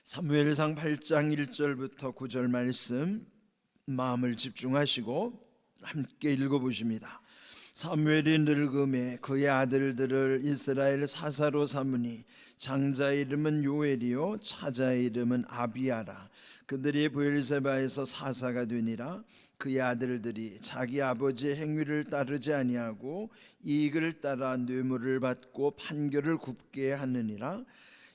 사무엘상 8장 1절부터 9절 말씀 마음을 집중하시고 함께 읽어보십니다. 사무엘이 늙음에 그의 아들들을 이스라엘 사사로 삼으니 장자의 이름은 요엘이요 차자의 이름은 아비야라. 그들이 브엘세바에서 사사가 되니라. 그의 아들들이 자기 아버지의 행위를 따르지 아니하고 이익을 따라 뇌물을 받고 판결을 굽게 하느니라.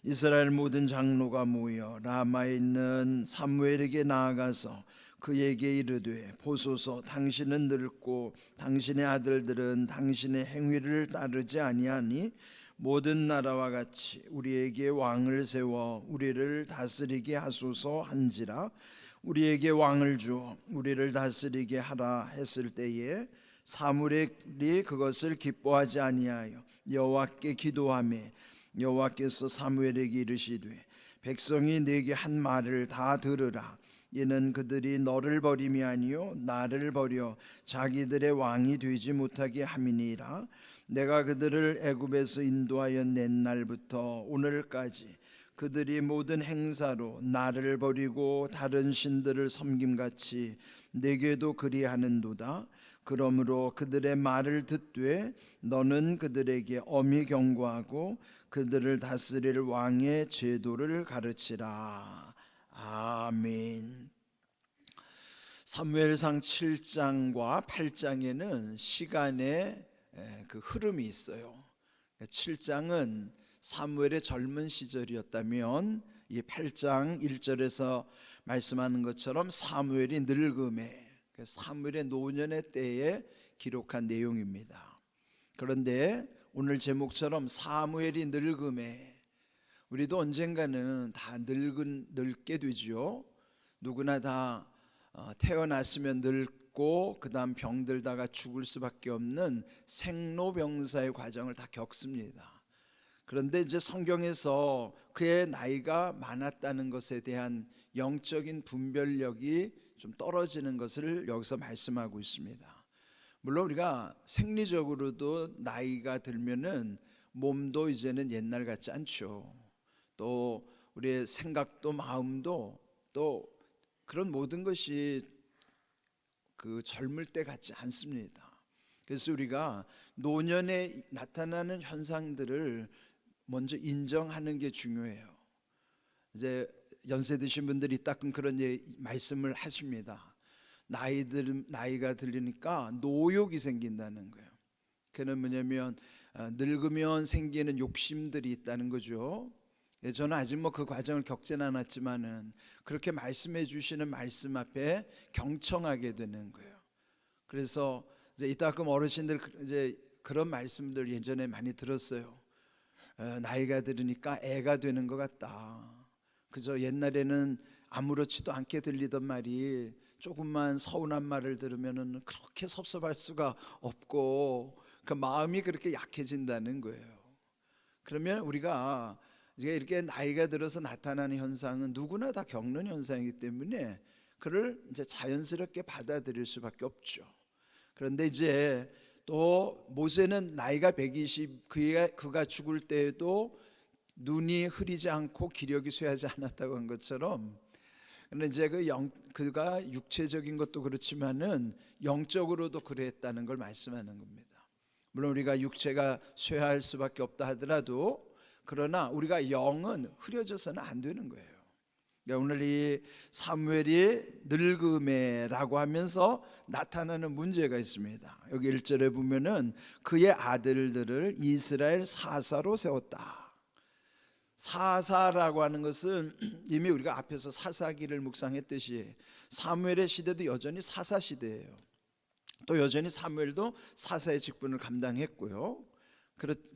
이스라엘 모든 장로가 모여 라마에 있는 사무엘에게 나아가서 그에게 이르되 보소서, 당신은 늙고 당신의 아들들은 당신의 행위를 따르지 아니하니 모든 나라와 같이 우리에게 왕을 세워 우리를 다스리게 하소서 한지라. 우리에게 왕을 주어 우리를 다스리게 하라 했을 때에 사무엘이 그것을 기뻐하지 아니하여 여호와께 기도하매 여호와께서 사무엘에게 이르시되 백성이 네게 한 말을 다 들으라. 이는 그들이 너를 버림이 아니요 나를 버려 자기들의 왕이 되지 못하게 함이니라. 내가 그들을 애굽에서 인도하여 낸 날부터 오늘까지 그들이 모든 행사로 나를 버리고 다른 신들을 섬김같이 내게도 그리하는도다. 그러므로 그들의 말을 듣되 너는 그들에게 엄히 경고하고 그들을 다스릴 왕의 제도를 가르치라. 아멘. 사무엘상 7장과 8장에는 시간의 그 흐름이 있어요. 7장은 사무엘의 젊은 시절이었다면 이 8장 1절에서 말씀하는 것처럼 사무엘이 늙음에, 사무엘의 노년의 때에 기록한 내용입니다. 그런데 오늘 제목처럼 사무엘이 늙음에, 우리도 언젠가는 다 늙게 되죠. 누구나 다 태어났으면 늙고 그 다음 병들다가 죽을 수밖에 없는 생로병사의 과정을 다 겪습니다. 그런데 이제 성경에서 그의 나이가 많았다는 것에 대한 영적인 분별력이 좀 떨어지는 것을 여기서 말씀하고 있습니다. 물론 우리가 생리적으로도 나이가 들면은 몸도 이제는 옛날 같지 않죠. 또 우리의 생각도 마음도 또 그런 모든 것이 그 젊을 때 같지 않습니다. 그래서 우리가 노년에 나타나는 현상들을 먼저 인정하는 게 중요해요. 이제 연세 드신 분들이 따끔 그런 말씀을 하십니다. 나이가 들리니까 노욕이 생긴다는 거예요. 그는 뭐냐면 늙으면 생기는 욕심들이 있다는 거죠. 저는 아직 그 과정을 겪지는 않았지만은 그렇게 말씀해 주시는 말씀 앞에 경청하게 되는 거예요. 그래서 이제 이따금 어르신들 이제 그런 말씀들 예전에 많이 들었어요. 나이가 들으니까 애가 되는 것 같다. 그저 옛날에는 아무렇지도 않게 들리던 말이 조금만 서운한 말을 들으면은 그렇게 섭섭할 수가 없고 그 마음이 그렇게 약해진다는 거예요. 그러면 우리가 이렇게 나이가 들어서 나타나는 현상은 누구나 다 겪는 현상이기 때문에 그를 이제 자연스럽게 받아들일 수밖에 없죠. 그런데 이제 또 모세는 나이가 120, 그가 죽을 때에도 눈이 흐리지 않고 기력이 쇠하지 않았다고 한 것처럼, 근데 이제 그가 육체적인 것도 그렇지만은 영적으로도 그랬다는 걸 말씀하는 겁니다. 물론 우리가 육체가 쇠할 수밖에 없다 하더라도 그러나 우리가 영은 흐려져서는 안 되는 거예요. 그러니까 오늘 이 사무엘이 늙음에라고 하면서 나타나는 문제가 있습니다. 여기 1절에 보면은 그의 아들들을 이스라엘 사사로 세웠다. 사사라고 하는 것은 이미 우리가 앞에서 사사기를 묵상했듯이 사무엘의 시대도 여전히 사사 시대예요. 또 여전히 사무엘도 사사의 직분을 감당했고요.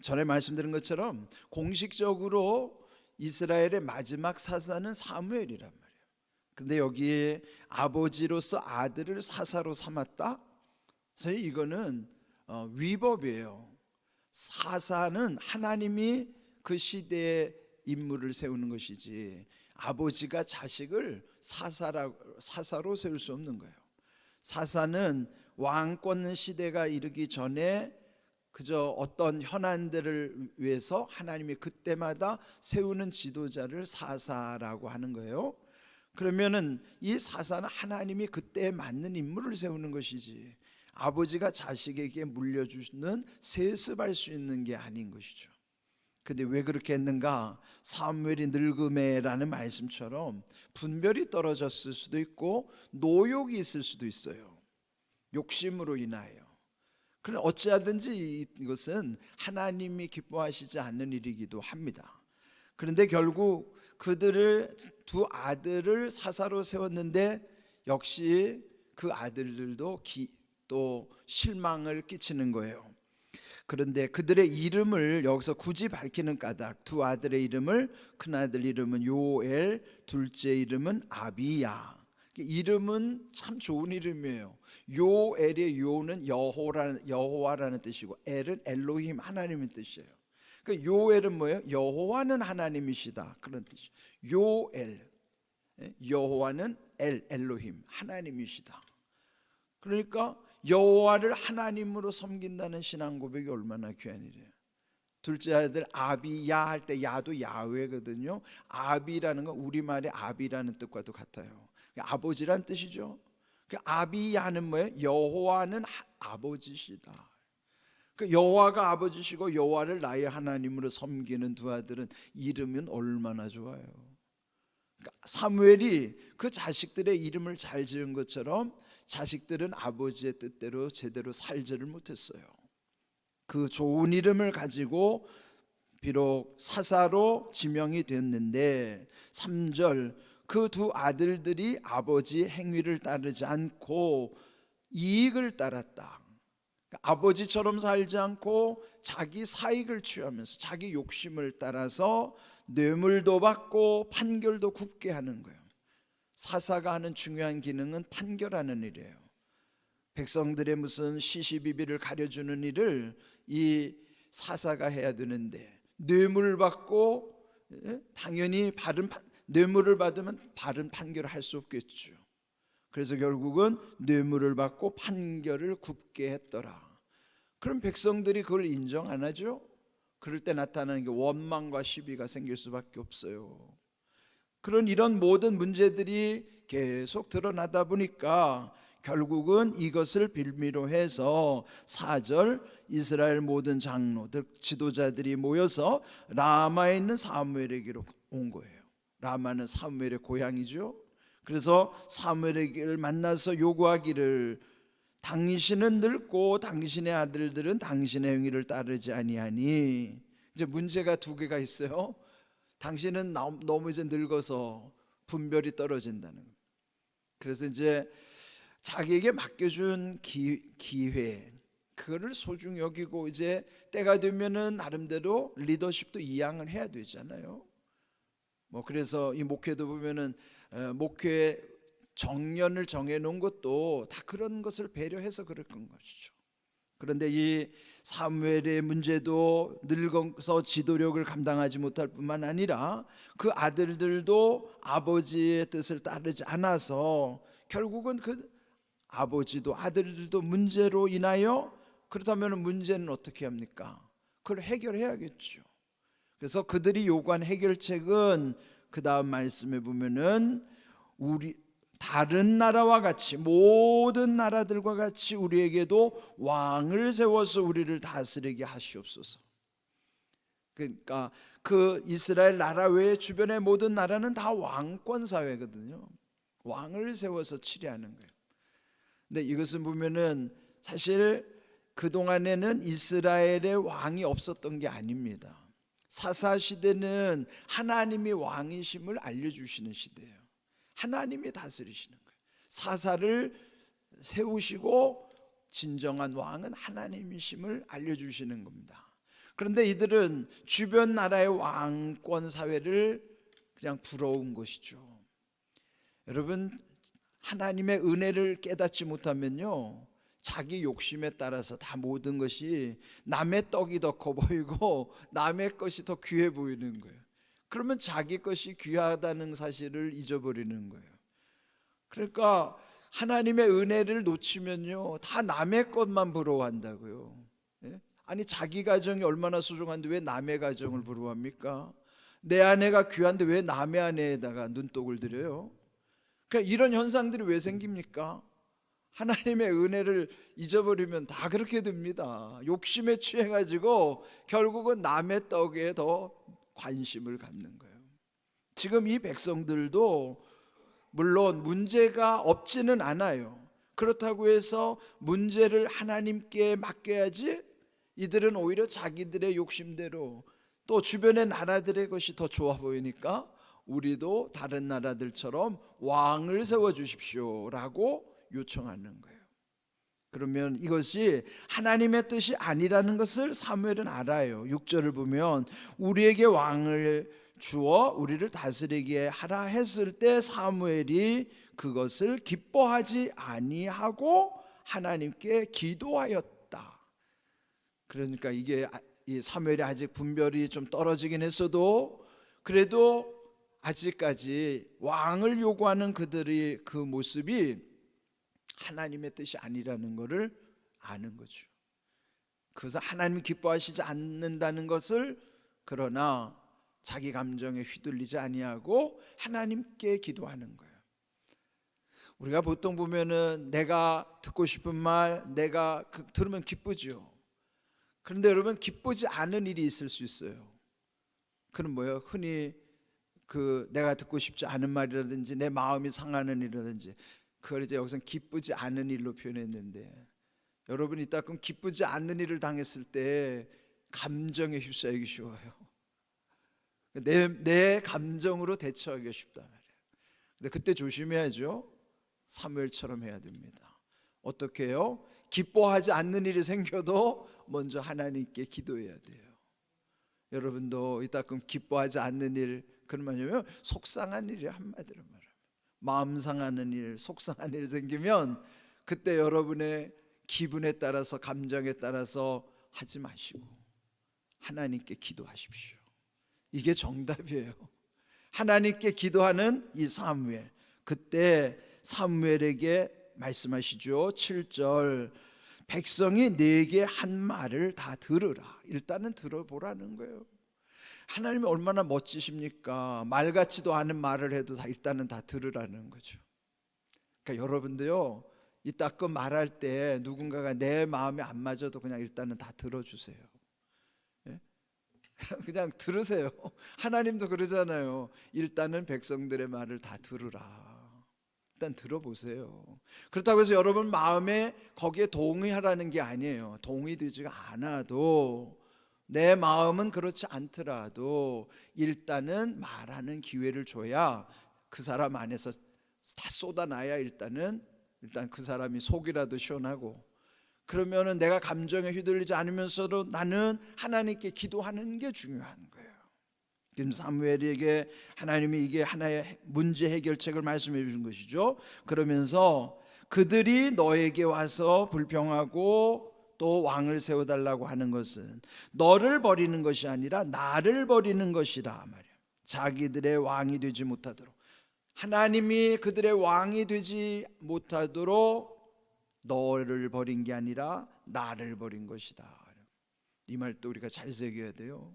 전에 말씀드린 것처럼 공식적으로 이스라엘의 마지막 사사는 사무엘이란 말이에요. 근데 여기에 아버지로서 아들을 사사로 삼았다? 그래서 이거는 위법이에요. 사사는 하나님이 그 시대에 인물을 세우는 것이지 아버지가 자식을 사사로 세울 수 없는 거예요. 사사는 왕권 시대가 이르기 전에 그저 어떤 현안들을 위해서 하나님이 그때마다 세우는 지도자를 사사라고 하는 거예요. 그러면은 이 사사는 하나님이 그때에 맞는 인물을 세우는 것이지, 아버지가 자식에게 물려주는 세습할 수 있는 게 아닌 것이죠. 근데 왜 그렇게 했는가? 사무엘이 늙음에라는 말씀처럼 분별이 떨어졌을 수도 있고 노욕이 있을 수도 있어요. 욕심으로 인하여. 그러나 어찌하든지 이것은 하나님이 기뻐하시지 않는 일이기도 합니다. 그런데 결국 그들을, 두 아들을 사사로 세웠는데 역시 그 아들들도 또 실망을 끼치는 거예요. 그런데 그들의 이름을 여기서 굳이 밝히는 까닭, 두 아들의 이름을, 큰아들 이름은 요엘, 둘째 이름은 아비야. 이름은 참 좋은 이름이에요. 요엘의 요는 여호와라는 뜻이고, 엘은 엘로힘, 하나님의 뜻이에요. 그 요엘은 뭐예요? 여호와는 하나님이시다, 그런 뜻이에요. 요엘, 여호와는 엘로힘, 하나님이시다. 그러니까 여호와를 하나님으로 섬긴다는 신앙 고백이 얼마나 귀한 일이에요. 둘째 아들 아비야 할 때 야도 야훼거든요. 아비라는 건 우리말의 아비라는 뜻과도 같아요. 아버지란 뜻이죠. 아비야는 뭐예요? 여호와는 아버지시다. 여호와가 아버지시고 여호와를 나의 하나님으로 섬기는 두 아들은 이름은 얼마나 좋아요. 사무엘이 그 자식들의 이름을 잘 지은 것처럼 자식들은 아버지의 뜻대로 제대로 살지를 못했어요. 그 좋은 이름을 가지고 비록 사사로 지명이 됐는데 3절, 그 두 아들들이 아버지의 행위를 따르지 않고 이익을 따랐다. 아버지처럼 살지 않고 자기 사익을 취하면서 자기 욕심을 따라서 뇌물도 받고 판결도 굽게 하는 거예요. 사사가 하는 중요한 기능은 판결하는 일이에요. 백성들의 무슨 시시비비를 가려주는 일을 이 사사가 해야 되는데, 뇌물 받고 당연히 뇌물을 받으면 바른 판결을 할 수 없겠죠. 그래서 결국은 뇌물을 받고 판결을 굽게 했더라. 그럼 백성들이 그걸 인정 안 하죠? 그럴 때 나타나는 게 원망과 시비가 생길 수밖에 없어요. 이런 모든 문제들이 계속 드러나다 보니까 결국은 이것을 빌미로 해서 4절, 이스라엘 모든 장로들, 지도자들이 모여서 라마에 있는 사무엘에게로 온 거예요. 라마는 사무엘의 고향이죠. 그래서 사무엘에게 만나서 요구하기를, 당신은 늙고 당신의 아들들은 당신의 행위를 따르지 아니하니. 이제 문제가 두 개가 있어요. 당신은 너무 이제 늙어서 분별이 떨어진다는 거예요. 그래서 이제 자기에게 맡겨준 기회, 그거를 소중히 여기고 이제 때가 되면은 나름대로 리더십도 이양을 해야 되잖아요. 그래서 이 목회도 보면은 목회 정년을 정해놓은 것도 다 그런 것을 배려해서 그럴 것이죠. 그런데 이 사무엘의 문제도 늙어서 지도력을 감당하지 못할 뿐만 아니라 그 아들들도 아버지의 뜻을 따르지 않아서 결국은 그 아버지도 아들들도 문제로 인하여, 그렇다면 문제는 어떻게 합니까? 그걸 해결해야겠죠. 그래서 그들이 요구한 해결책은 그 다음 말씀에 보면은 우리 다른 나라와 같이, 모든 나라들과 같이 우리에게도 왕을 세워서 우리를 다스리게 하시옵소서. 그러니까 그 이스라엘 나라 외에 주변의 모든 나라는 다 왕권 사회거든요. 왕을 세워서 치리하는 거예요. 근데 이것은 보면은 사실 그동안에는 이스라엘의 왕이 없었던 게 아닙니다. 사사 시대는 하나님이 왕이심을 알려주시는 시대예요. 하나님이 다스리시는 거예요. 사사를 세우시고 진정한 왕은 하나님이심을 알려주시는 겁니다. 그런데 이들은 주변 나라의 왕권 사회를 그냥 부러운 것이죠. 여러분, 하나님의 은혜를 깨닫지 못하면요, 자기 욕심에 따라서 다 모든 것이 남의 떡이 더 커 보이고 남의 것이 더 귀해 보이는 거예요. 그러면 자기 것이 귀하다는 사실을 잊어버리는 거예요. 그러니까 하나님의 은혜를 놓치면요, 다 남의 것만 부러워한다고요. 아니 자기 가정이 얼마나 소중한데 왜 남의 가정을 부러워합니까? 내 아내가 귀한데 왜 남의 아내에다가 눈독을 들여요? 그러니까 이런 현상들이 왜 생깁니까? 하나님의 은혜를 잊어버리면 다 그렇게 됩니다. 욕심에 취해가지고 결국은 남의 떡에 더 관심을 갖는 거예요. 지금 이 백성들도 물론 문제가 없지는 않아요. 그렇다고 해서 문제를 하나님께 맡겨야지, 이들은 오히려 자기들의 욕심대로, 또 주변의 나라들의 것이 더 좋아 보이니까 우리도 다른 나라들처럼 왕을 세워주십시오 라고 요청하는 거예요. 그러면 이것이 하나님의 뜻이 아니라는 것을 사무엘은 알아요. 6절을 보면 우리에게 왕을 주어 우리를 다스리게 하라 했을 때 사무엘이 그것을 기뻐하지 아니하고 하나님께 기도하였다. 그러니까 이게 이 사무엘이 아직 분별이 좀 떨어지긴 했어도 그래도 아직까지 왕을 요구하는 그들의 그 모습이 하나님의 뜻이 아니라는 것을 아는 거죠. 그래서 하나님 기뻐하시지 않는다는 것을, 그러나 자기 감정에 휘둘리지 아니하고 하나님께 기도하는 거예요. 우리가 보통 보면은 내가 듣고 싶은 말 내가 들으면 기쁘죠. 그런데 여러분, 기쁘지 않은 일이 있을 수 있어요. 그건 뭐예요? 흔히 내가 듣고 싶지 않은 말이라든지 내 마음이 상하는 일이라든지, 그걸 이제 여기서 기쁘지 않은 일로 표현했는데, 여러분이 이따 그럼 기쁘지 않는 일을 당했을 때 감정에 휩싸이기 쉬워요. 내 감정으로 대처하기 쉽단 말이에요. 근데 그때 조심해야죠. 사무엘처럼 해야 됩니다. 어떻게 해요? 기뻐하지 않는 일이 생겨도 먼저 하나님께 기도해야 돼요. 여러분도 이따 그럼 기뻐하지 않는 일, 그런 말이면 속상한 일이, 한마디로 말하면 마음 상하는 일, 속상한 일 생기면 그때 여러분의 기분에 따라서, 감정에 따라서 하지 마시고 하나님께 기도하십시오. 이게 정답이에요. 하나님께 기도하는 이 사무엘, 그때 사무엘에게 말씀하시죠. 7절, 백성이 내게 한 말을 다 들으라. 일단은 들어보라는 거예요. 하나님이 얼마나 멋지십니까? 말 같지도 않은 말을 해도 일단은 다 들으라는 거죠. 그러니까 여러분도요, 이따 그 말할 때 누군가가 내 마음에 안 맞아도 그냥 일단은 다 들어주세요. 예? 그냥 들으세요. 하나님도 그러잖아요. 일단은 백성들의 말을 다 들으라. 일단 들어보세요. 그렇다고 해서 여러분 마음에 거기에 동의하라는 게 아니에요. 동의되지가 않아도, 내 마음은 그렇지 않더라도 일단은 말하는 기회를 줘야 그 사람 안에서 다 쏟아놔야 일단 그 사람이 속이라도 시원하고, 그러면은 내가 감정에 휘둘리지 않으면서도 나는 하나님께 기도하는 게 중요한 거예요. 지금 사무엘에게 하나님이 이게 하나의 문제 해결책을 말씀해 주신 것이죠. 그러면서 그들이 너에게 와서 불평하고 또 왕을 세워달라고 하는 것은 너를 버리는 것이 아니라 나를 버리는 것이라 말이야. 자기들의 왕이 되지 못하도록, 하나님이 그들의 왕이 되지 못하도록 너를 버린 게 아니라 나를 버린 것이다. 이 말도 우리가 잘 새겨야 돼요.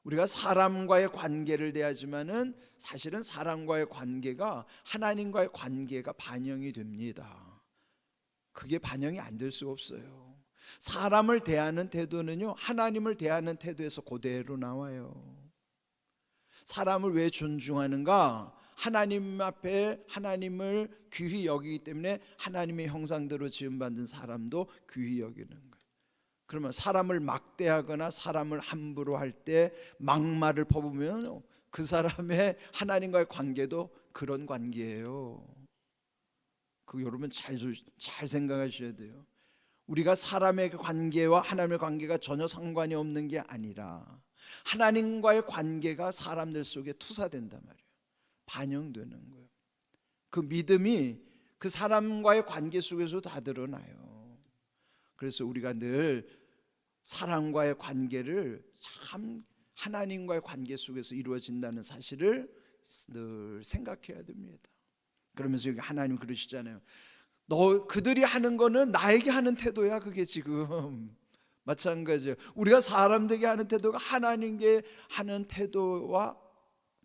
우리가 사람과의 관계를 대하지만은 사실은 사람과의 관계가 하나님과의 관계가 반영이 됩니다. 그게 반영이 안 될 수가 없어요. 사람을 대하는 태도는요, 하나님을 대하는 태도에서 그대로 나와요. 사람을 왜 존중하는가? 하나님 앞에 하나님을 귀히 여기기 때문에 하나님의 형상대로 지음받은 사람도 귀히 여기는 거예요. 그러면 사람을 막대하거나 사람을 함부로 할 때 막말을 퍼부으면 그 사람의 하나님과의 관계도 그런 관계예요. 그 여러분 잘 생각하셔야 돼요. 우리가 사람의 관계와 하나님의 관계가 전혀 상관이 없는 게 아니라 하나님과의 관계가 사람들 속에 투사된단 말이에요. 반영되는 거예요. 그 믿음이 그 사람과의 관계 속에서 다 드러나요. 그래서 우리가 늘 사람과의 관계를 참 하나님과의 관계 속에서 이루어진다는 사실을 늘 생각해야 됩니다. 그러면서 여기 하나님 그러시잖아요. 그들이 하는 거는 나에게 하는 태도야. 그게 지금 마찬가지예요. 우리가 사람들에게 하는 태도가 하나님께 하는 태도와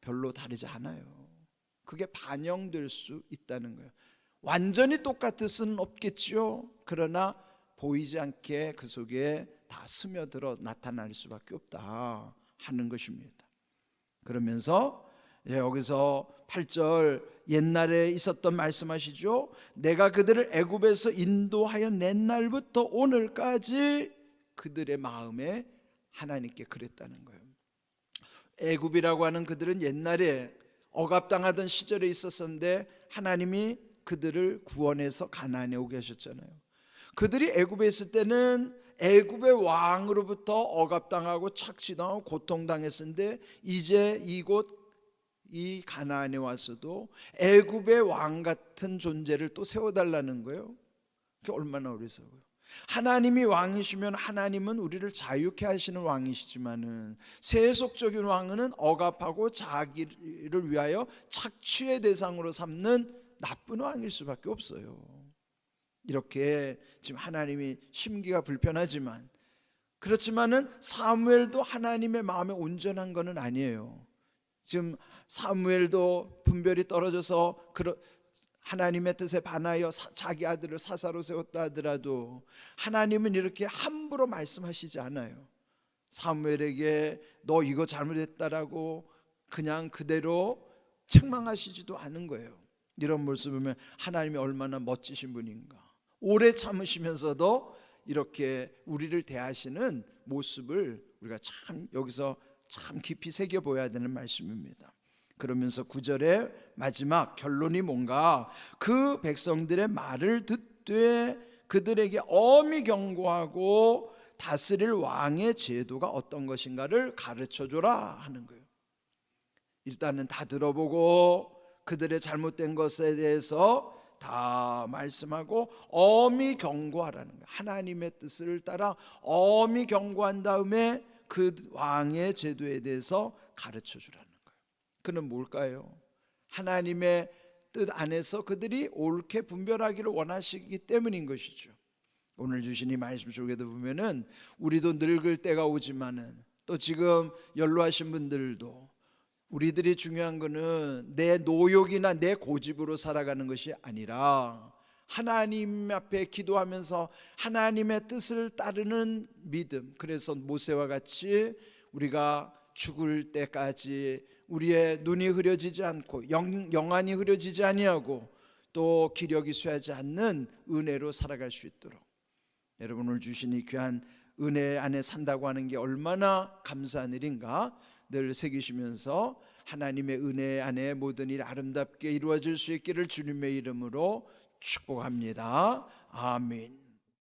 별로 다르지 않아요. 그게 반영될 수 있다는 거예요. 완전히 똑같을 수는 없겠지요. 그러나 보이지 않게 그 속에 다 스며들어 나타날 수밖에 없다 하는 것입니다. 그러면서 여기서 8절 옛날에 있었던 말씀하시죠. 내가 그들을 애굽에서 인도하여 낸 날부터 오늘까지 그들의 마음에 하나님께 그랬다는 거예요. 애굽이라고 하는 그들은 옛날에 억압당하던 시절에 있었었는데 하나님이 그들을 구원해서 가나안에 오게 하셨잖아요. 그들이 애굽에 있을 때는 애굽의 왕으로부터 억압당하고 착취당하고 고통당했었는데 이제 이곳 이 가나안에 와서도 애굽의 왕 같은 존재를 또 세워달라는 거예요. 그게 얼마나 어리석어요. 하나님이 왕이시면 하나님은 우리를 자유케 하시는 왕이시지만은 세속적인 왕은 억압하고 자기를 위하여 착취의 대상으로 삼는 나쁜 왕일 수밖에 없어요. 이렇게 지금 하나님이 심기가 불편하지만 그렇지만은 사무엘도 하나님의 마음에 온전한 것은 아니에요. 지금 사무엘도 분별이 떨어져서 하나님의 뜻에 반하여 자기 아들을 사사로 세웠다 하더라도 하나님은 이렇게 함부로 말씀하시지 않아요. 사무엘에게 너 이거 잘못했다라고 그냥 그대로 책망하시지도 않은 거예요. 이런 모습을 보면 하나님이 얼마나 멋지신 분인가. 오래 참으시면서도 이렇게 우리를 대하시는 모습을 우리가 참 여기서 참 깊이 새겨보아야 되는 말씀입니다. 그러면서 9절의 마지막 결론이 뭔가 그 백성들의 말을 듣되 그들에게 엄히 경고하고 다스릴 왕의 제도가 어떤 것인가를 가르쳐줘라 하는 거예요. 일단은 다 들어보고 그들의 잘못된 것에 대해서 다 말씀하고 엄히 경고하라는 거예요. 하나님의 뜻을 따라 엄히 경고한 다음에 그 왕의 제도에 대해서 가르쳐주라는 거예요. 그는 뭘까요? 하나님의 뜻 안에서 그들이 옳게 분별하기를 원하시기 때문인 것이죠. 오늘 주신 이 말씀 속에도 보면은 우리도 늙을 때가 오지만은 또 지금 연로하신 분들도 우리들이 중요한 거는 내 노욕이나 내 고집으로 살아가는 것이 아니라 하나님 앞에 기도하면서 하나님의 뜻을 따르는 믿음. 그래서 모세와 같이 우리가 죽을 때까지 우리의 눈이 흐려지지 않고 영안이 흐려지지 아니하고 또 기력이 쇠하지 않는 은혜로 살아갈 수 있도록 여러분 오늘 주신 이 귀한 은혜 안에 산다고 하는 게 얼마나 감사한 일인가 늘 새기시면서 하나님의 은혜 안에 모든 일 아름답게 이루어질 수 있기를 주님의 이름으로 축복합니다. 아멘.